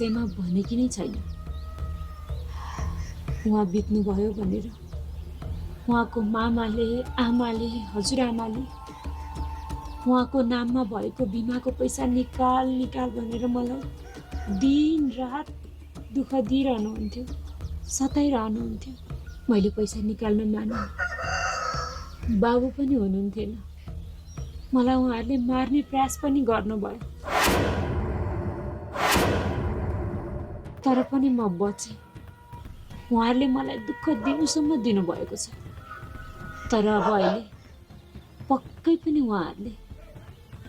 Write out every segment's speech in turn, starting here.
विषयमा भनेकी नै छैन। उहाँ बित्नुभयो भनेर उहाँको मामाले, आमाले, हजुरआमाले उहाँको नाममा भएको बिमाको पैसा निकाल निकाल भनेर मलाई दिन रात दुःख दिइरहनुहुन्थ्यो, सताइरहनुहुन्थ्यो। मैले पैसा निकाल्न माने। बाबु पनि हुनुहुन्थेन। मलाई उहाँहरूले मार्ने प्रयास पनि गर्नुभयो, तर पनि म बचेँ। उहाँहरूले मलाई दुःख दिनुसम्म दिनुभएको छ। तर अब अहिले पक्कै पनि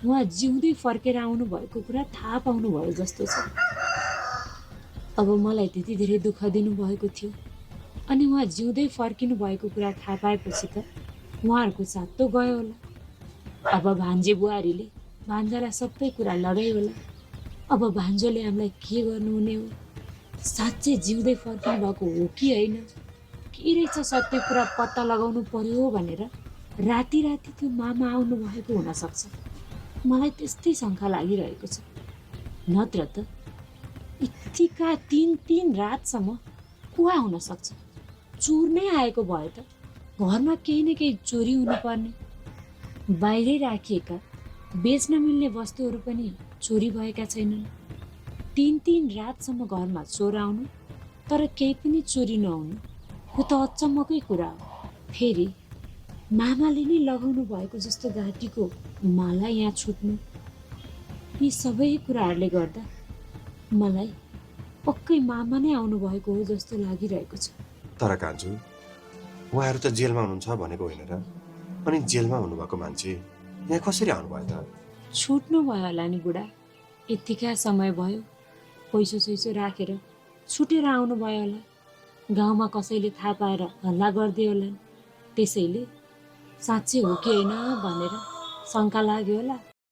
उहाँ जिउँदै फर्केर आउनु भएको कुरा थाहा पाउनुभयो जस्तो छ। अब मलाई त्यति धेरै दुःख दिनुभएको थियो, अनि उहाँ जिउँदै फर्किनु भएको कुरा थाहा पाएपछि त उहाँहरूको साथ त गयो होला। अब भान्जे बुहारीले भान्जालाई सबै कुरा लगाइ होला। अब भान्जोले हामीलाई के गर्नुहुने हो? साँच्चै जिउँदै फर्किनु भएको हो कि होइन? के रहेछ सत्य कुरा पत्ता लगाउनु पर्यो भनेर राति राति त्यो मामा आउनु भएको हुनसक्छ। मलाई त्यस्तै शङ्का लागिरहेको छ। नत्र त यतिका 3 रातसम्म को आउन सक्छ? चोर नै आएको भए त घरमा केही न केही चोरी हुनुपर्ने। बाहिरै राखिएका बेच्न मिल्ने वस्तुहरू पनि चोरी भएका छैनन्। 3 रातसम्म घरमा चोर आउनु तर केही पनि चोरी नहुनु, यो त अचम्मकै कुरा हो। फेरि मामाले नै लगाउनु भएको जस्तो घाँटीको माला यहाँ छुट्नु, यी सबै कुराहरूले गर्दा मलाई पक्कै मामा नै आउनु भएको हो जस्तो लागिरहेको छ। तर कान्छु, उहाँहरू त जेलमा हुनुहुन्छ भनेको होइन र? अनि जेलमा हुनुभएको मान्छे यहाँ कसरी आउनुभयो त? छुट्नु भयो होला नि बुढा। यतिका समय भयो, पैसो सैसो राखेर छुटेर आउनु भयो होला। गाउँमा कसैले थाहा पाएर हल्ला गरिदियो होला, त्यसैले साँच्चै हो कि होइन भनेर शङ्का लाग्यो होला।